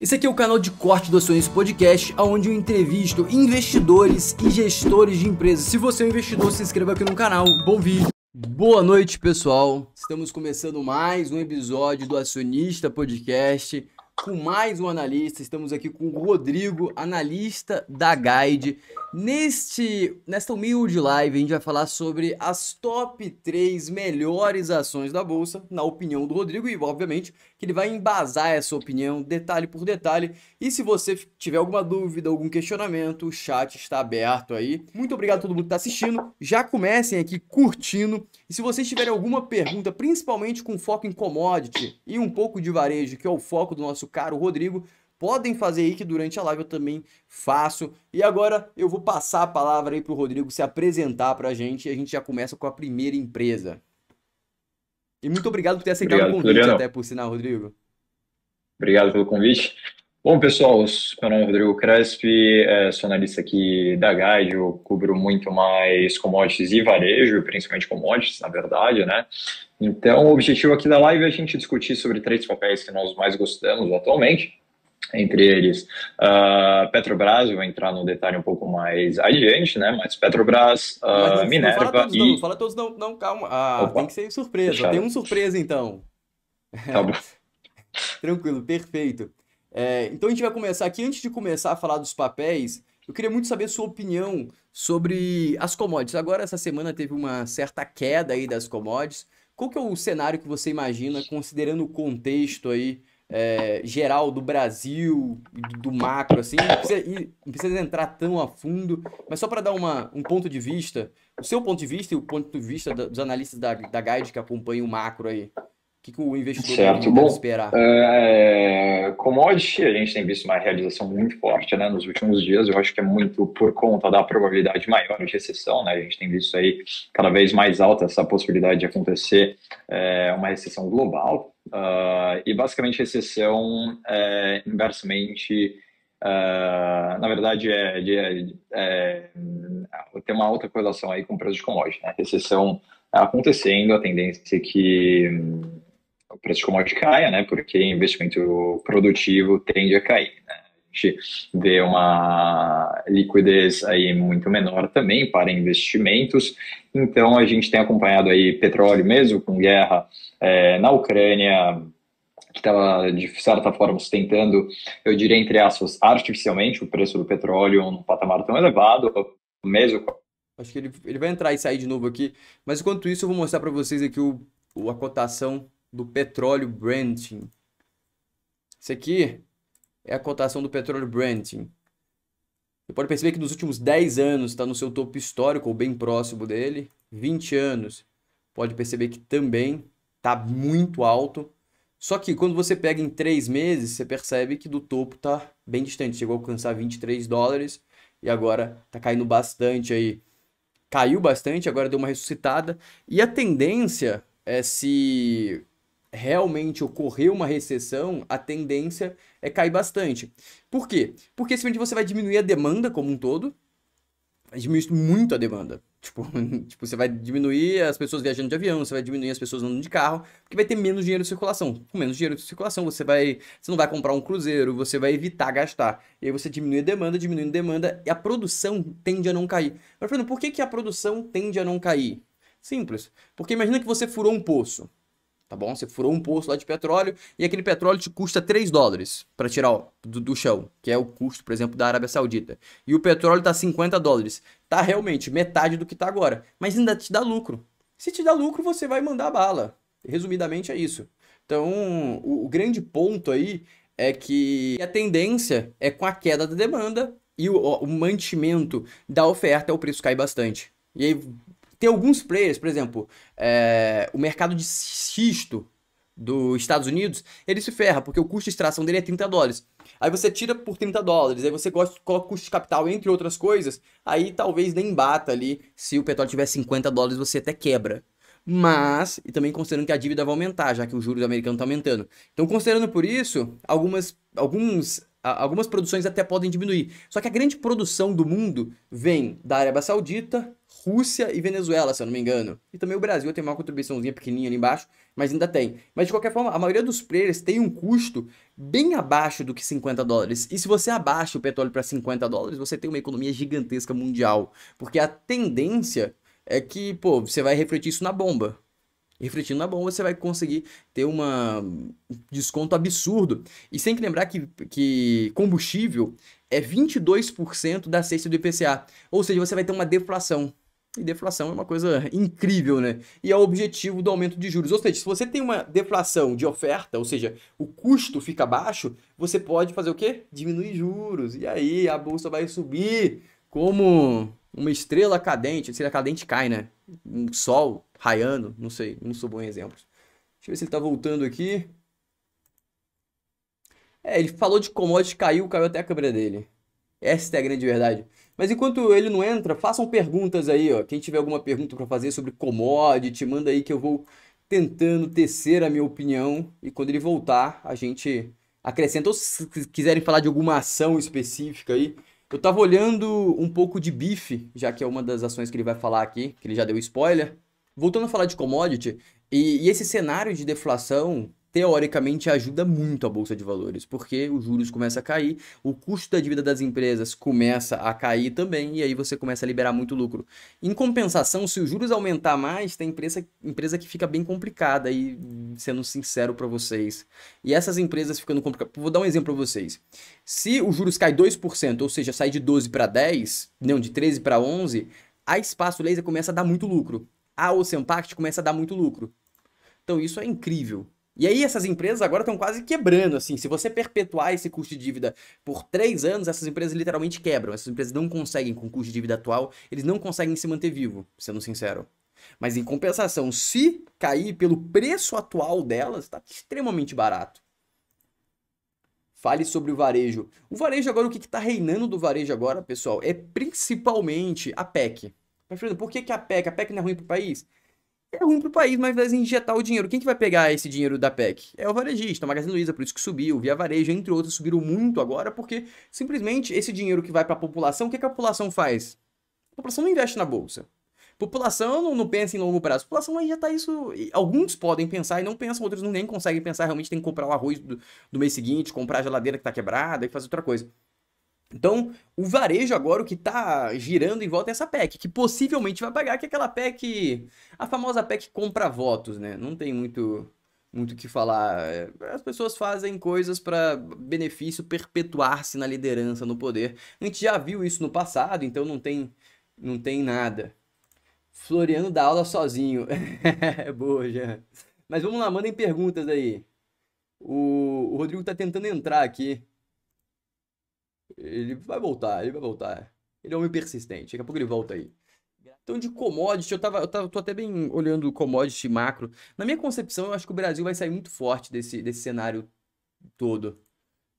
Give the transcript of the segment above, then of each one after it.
Esse aqui é o canal de corte do Acionista Podcast, onde eu entrevisto investidores e gestores de empresas. Se você é um investidor, se inscreva aqui no canal. Bom vídeo. Boa noite, pessoal. Estamos começando mais um episódio do Acionista Podcast com mais um analista. Estamos aqui com o Rodrigo, analista da Guide. Nesta humilde live, a gente vai falar sobre as top 3 melhores ações da Bolsa, na opinião do Rodrigo, e obviamente que ele vai embasar essa opinião detalhe por detalhe. E se você tiver alguma dúvida, algum questionamento, o chat está aberto aí. Muito obrigado a todo mundo que está assistindo. Já comecem aqui curtindo. E se vocês tiverem alguma pergunta, principalmente com foco em commodity e um pouco de varejo, que é o foco do nosso caro Rodrigo, podem fazer aí que durante a live eu também faço. E agora eu vou passar a palavra aí para o Rodrigo se apresentar para a gente e a gente já começa com a primeira empresa. E muito obrigado por ter aceitado o convite, Floriano. até por sinal, Rodrigo. Obrigado pelo convite. Bom, pessoal, meu nome é Rodrigo Crespi, sou analista aqui da Guide, eu cubro muito mais commodities e varejo, principalmente commodities, na verdade, né? Então, o objetivo aqui da live é a gente discutir sobre 3 papéis que nós mais gostamos atualmente. Entre eles, Petrobras, eu vou entrar no detalhe um pouco mais adiante, né? Mas Petrobras, Mas não fala Minerva todos e... não fala todos não, calma. Tem Opa, que ser surpresa, tem fechado. um surpresa então. Tá bom. Tranquilo, perfeito. Então a gente vai começar aqui, antes de começar a falar dos papéis, eu queria muito saber a sua opinião sobre as commodities. Agora, essa semana teve uma certa queda aí das commodities. Qual que é o cenário que você imagina, considerando o contexto aí geral do Brasil, do macro, assim? Não precisa entrar tão a fundo, mas só para dar um ponto de vista, o seu ponto de vista e o ponto de vista dos analistas da Guide que acompanham o macro aí. O que o investidor Certo. deve Bom, esperar? commodity, a gente tem visto uma realização muito forte, né, nos últimos dias. Eu acho que é muito por conta da probabilidade maior de recessão, né? A gente tem visto aí cada vez mais alta essa possibilidade de acontecer uma recessão global. E basicamente recessão inversamente, na verdade, tem uma alta correlação aí com o preço de commodity, né? Recessão acontecendo, a tendência é que o preço de commodity caia, né? Porque investimento produtivo tende a cair, né? A gente vê uma liquidez aí muito menor também para investimentos. Então a gente tem acompanhado aí petróleo mesmo com guerra na Ucrânia, que estava de certa forma sustentando, eu diria entre aspas, artificialmente o preço do petróleo num patamar tão elevado, mesmo. Acho que ele vai entrar e sair de novo aqui. Mas enquanto isso, eu vou mostrar para vocês aqui a cotação do petróleo Brent. Isso aqui é a cotação do petróleo Brent. Você pode perceber que nos últimos 10 anos está no seu topo histórico, ou bem próximo dele. 20 anos, pode perceber que também está muito alto. Só que quando você pega em 3 meses, você percebe que do topo está bem distante. Chegou a alcançar $23 e agora está caindo bastante aí. Caiu bastante, agora deu uma ressuscitada. E a tendência é, se realmente ocorrer uma recessão, a tendência é cair bastante. Por quê? Porque simplesmente você vai diminuir a demanda como um todo, vai diminuir muito a demanda. Tipo, você vai diminuir as pessoas viajando de avião, você vai diminuir as pessoas andando de carro, porque vai ter menos dinheiro em circulação. Com menos dinheiro em circulação, você não vai comprar um cruzeiro, você vai evitar gastar. E aí você diminui a demanda, diminuindo a demanda, e a produção tende a não cair. Mas, Fernando, por que a produção tende a não cair? Simples. Porque imagina que você furou um poço. Tá bom? Você furou um poço lá de petróleo e aquele petróleo te custa $3 para tirar do chão, que é o custo, por exemplo, da Arábia Saudita. E o petróleo tá $50. Tá realmente metade do que tá agora, mas ainda te dá lucro. Se te dá lucro, você vai mandar bala. Resumidamente é isso. Então, o grande ponto aí é que a tendência é com a queda da demanda e o mantimento da oferta, o preço cai bastante. E aí tem alguns players, por exemplo, o mercado de xisto dos Estados Unidos, ele se ferra, porque o custo de extração dele é $30. Aí você tira por $30, aí você coloca custo de capital, entre outras coisas, aí talvez nem bata ali, se o petróleo tiver $50, você até quebra. Mas, e também considerando que a dívida vai aumentar, já que os juros americanos estão aumentando. Então, considerando por isso, alguns algumas produções até podem diminuir. Só que a grande produção do mundo vem da Arábia Saudita, Rússia e Venezuela, se eu não me engano. E também o Brasil tem uma contribuiçãozinha pequenininha ali embaixo, mas ainda tem. Mas de qualquer forma, a maioria dos players tem um custo bem abaixo do que $50. E se você abaixa o petróleo para $50, você tem uma economia gigantesca mundial. Porque a tendência é que, pô, você vai refletir isso na bomba. Refletindo na bomba, você vai conseguir ter um desconto absurdo. E tem que lembrar que combustível é 22% da cesta do IPCA. Ou seja, você vai ter uma deflação. E deflação é uma coisa incrível, né? E é o objetivo do aumento de juros. Ou seja, se você tem uma deflação de oferta, ou seja, o custo fica baixo, você pode fazer o quê? Diminuir juros. E aí a bolsa vai subir como uma estrela cadente. A estrela cadente cai, né? Um sol raiando, não sei, não sou bom em exemplos. Deixa eu ver se ele tá voltando aqui. Ele falou de commodity, caiu até a câmera dele. Essa é a grande verdade. Mas enquanto ele não entra, façam perguntas aí, ó. Quem tiver alguma pergunta para fazer sobre commodity, manda aí que eu vou tentando tecer a minha opinião. E quando ele voltar, a gente acrescenta. Ou se quiserem falar de alguma ação específica aí. Eu tava olhando um pouco de bife, já que é uma das ações que ele vai falar aqui, que ele já deu spoiler. Voltando a falar de commodity, e esse cenário de deflação, teoricamente, ajuda muito a Bolsa de Valores, porque os juros começam a cair, o custo da dívida das empresas começa a cair também, e aí você começa a liberar muito lucro. Em compensação, se os juros aumentar mais, tem empresa que fica bem complicada, aí, sendo sincero para vocês. E essas empresas ficando complicadas, vou dar um exemplo para vocês. Se os juros caem 2%, ou seja, sai de 12 para 10, não, de 13 para 11, a Espaço Laser começa a dar muito lucro. A Ocean Pact começa a dar muito lucro. Então isso é incrível. E aí essas empresas agora estão quase quebrando, assim. Se você perpetuar esse custo de dívida por 3 anos, essas empresas literalmente quebram. Essas empresas não conseguem, com o custo de dívida atual, eles não conseguem se manter vivo, sendo sincero. Mas em compensação, se cair pelo preço atual delas, está extremamente barato. Fale sobre o varejo. O varejo agora, o que está reinando do varejo agora, pessoal, é principalmente a PEC. Mas, Fernando, por que a PEC? A PEC não é ruim para o país? É ruim para o país, mas vai injetar o dinheiro. Quem que vai pegar esse dinheiro da PEC? É o varejista, a Magazine Luiza, por isso que subiu. Via Varejo, entre outros, subiram muito agora, porque simplesmente esse dinheiro que vai para a população, o que a população faz? A população não investe na bolsa. A população não pensa em longo prazo. A população vai injetar isso. Alguns podem pensar e não pensam, outros não nem conseguem pensar. Realmente tem que comprar o arroz do mês seguinte, comprar a geladeira que está quebrada e fazer outra coisa. Então, o varejo agora, o que tá girando em volta é essa PEC, que possivelmente vai pagar, que é aquela PEC, a famosa PEC compra votos, né? Não tem muito o que falar. As pessoas fazem coisas para benefício perpetuar-se na liderança, no poder. A gente já viu isso no passado, então não tem nada. Floriano dá aula sozinho. É boa, já. Mas vamos lá, mandem perguntas aí. O Rodrigo tá tentando entrar aqui. Ele vai voltar, ele vai voltar. Ele é um homem persistente, daqui a pouco ele volta aí. Então, de commodity, tô até bem olhando o commodity macro. Na minha concepção, eu acho que o Brasil vai sair muito forte desse cenário todo.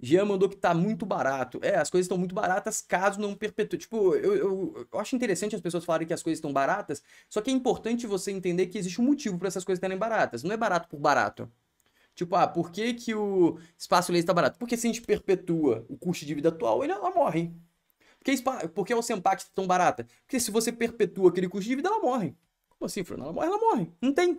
Jean mandou que tá muito barato. As coisas estão muito baratas caso não perpetue. Tipo, eu acho interessante as pessoas falarem que as coisas estão baratas, só que é importante você entender que existe um motivo para essas coisas estarem baratas. Não é barato por barato. Tipo, por que que o espaço laser está barato? Porque se a gente perpetua o custo de vida atual, ela morre. Porque a Ocean Pact é tão barata? Porque se você perpetua aquele custo de vida, ela morre. Como assim, Fernando? Ela morre. Não tem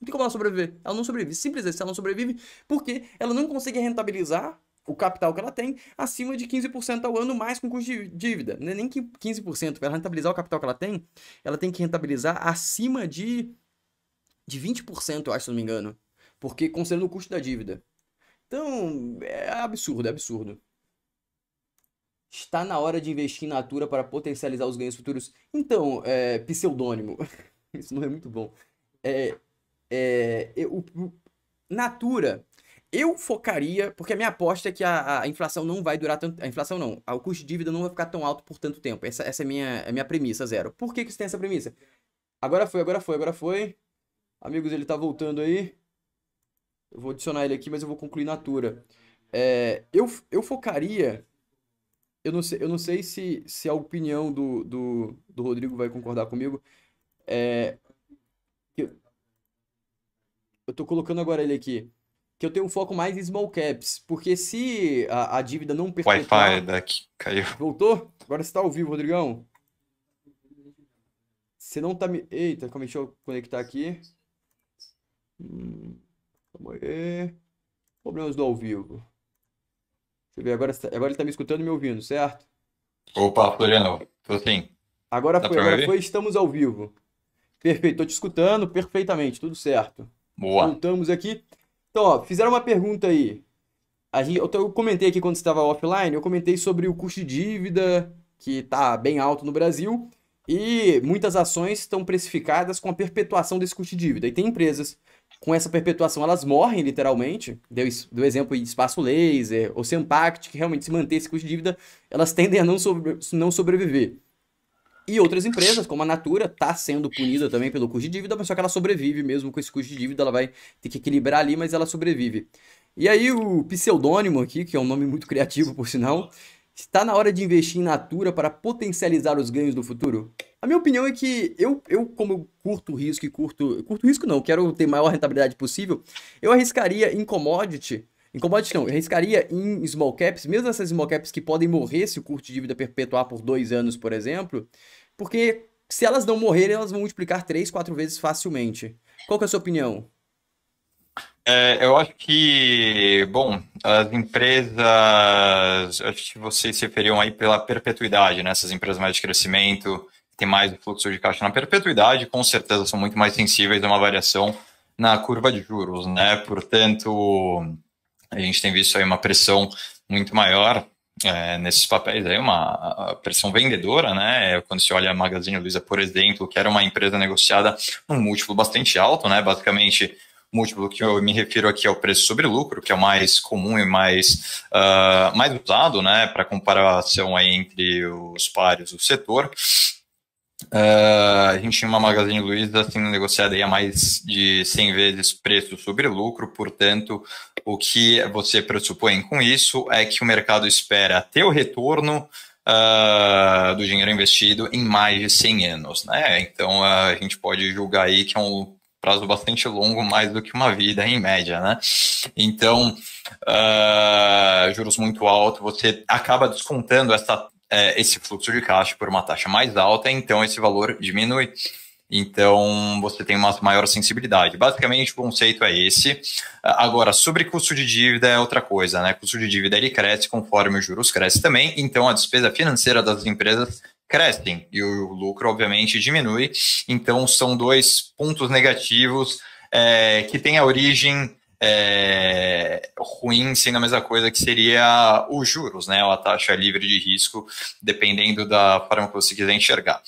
como ela sobreviver. Ela não sobrevive. Simplesmente, ela não sobrevive porque ela não consegue rentabilizar o capital que ela tem acima de 15% ao ano mais com custo de dívida. Não é nem 15%. Para ela rentabilizar o capital que ela tem que rentabilizar acima de 20%, eu acho, se não me engano. Porque considerando o custo da dívida. Então, é absurdo, é absurdo. Está na hora de investir em Natura para potencializar os ganhos futuros. Então, pseudônimo. Isso não é muito bom. É, Natura, eu focaria, porque a minha aposta é que a inflação não vai durar tanto. A inflação não, o custo de dívida não vai ficar tão alto por tanto tempo. Essa é a minha premissa, zero. Por que você tem essa premissa? Agora foi, agora foi, agora foi. Amigos, ele tá voltando aí. Eu vou adicionar ele aqui, mas eu vou concluir Natura. Eu focaria. Eu não sei se a opinião do Rodrigo vai concordar comigo. É, eu, eu tô colocando agora ele aqui. que eu tenho um foco mais em small caps, porque se a dívida não O Wi-Fi perpetuar... daqui caiu. Voltou? Agora você está ao vivo, Rodrigão. Você não tá me... Eita, calma aí, deixa eu conectar aqui. Calma aí. Problemas do ao vivo. Deixa eu ver, agora ele tá me escutando e me ouvindo, certo? Opa, Floriano, tô sim. Agora Dá foi, pra me agora foi, ouvir? estamos ao vivo. Perfeito, tô te escutando perfeitamente, tudo certo. Boa. Voltamos aqui. Então, ó, fizeram uma pergunta aí. Eu comentei aqui quando estava offline, eu comentei sobre o custo de dívida, que está bem alto no Brasil, e muitas ações estão precificadas com a perpetuação desse custo de dívida. E tem empresas com essa perpetuação, elas morrem literalmente. Deu exemplo aí de Espaço Laser, ou Sempact, que realmente se manter esse custo de dívida, elas tendem a não sobreviver. E outras empresas, como a Natura, está sendo punida também pelo custo de dívida, mas só que ela sobrevive mesmo com esse custo de dívida, ela vai ter que equilibrar ali, mas ela sobrevive. E aí o pseudônimo aqui, que é um nome muito criativo por sinal, está na hora de investir em Natura para potencializar os ganhos do futuro? A minha opinião é que eu como eu curto risco e curto risco não, quero ter maior rentabilidade possível, eu arriscaria em commodity não, eu arriscaria em small caps, mesmo essas small caps que podem morrer se o custo de dívida perpetuar por 2 anos, por exemplo, porque se elas não morrerem, elas vão multiplicar 3, 4 vezes facilmente. Qual que é a sua opinião? Eu acho que, bom, as empresas, acho que vocês se referiam aí pela perpetuidade, né? Essas empresas mais de crescimento, que tem mais fluxo de caixa na perpetuidade, com certeza são muito mais sensíveis a uma variação na curva de juros, né? Portanto, a gente tem visto aí uma pressão muito maior nesses papéis, aí uma pressão vendedora, né? Quando se olha a Magazine Luiza, por exemplo, que era uma empresa negociada num múltiplo bastante alto, né? Basicamente, o múltiplo que eu me refiro aqui é o preço sobre lucro, que é o mais comum e mais usado, né? Para comparação aí entre os pares do setor. A gente tinha uma Magazine Luiza sendo negociada aí a mais de 100 vezes preço sobre lucro, portanto, o que você pressupõe com isso é que o mercado espera ter o retorno do dinheiro investido em mais de 100 anos, né? Então, a gente pode julgar aí que é um prazo bastante longo, mais do que uma vida em média, né? Então, juros muito altos, você acaba descontando esse fluxo de caixa por uma taxa mais alta, então esse valor diminui. Então, você tem uma maior sensibilidade. Basicamente, o conceito é esse. Agora, sobre custo de dívida é outra coisa, né? Custo de dívida ele cresce conforme os juros crescem também, então a despesa financeira das empresas crescem e o lucro, obviamente, diminui. Então, são dois pontos negativos que têm a origem ruim sendo a mesma coisa que seria os juros, né? A taxa livre de risco, dependendo da forma que você quiser enxergar.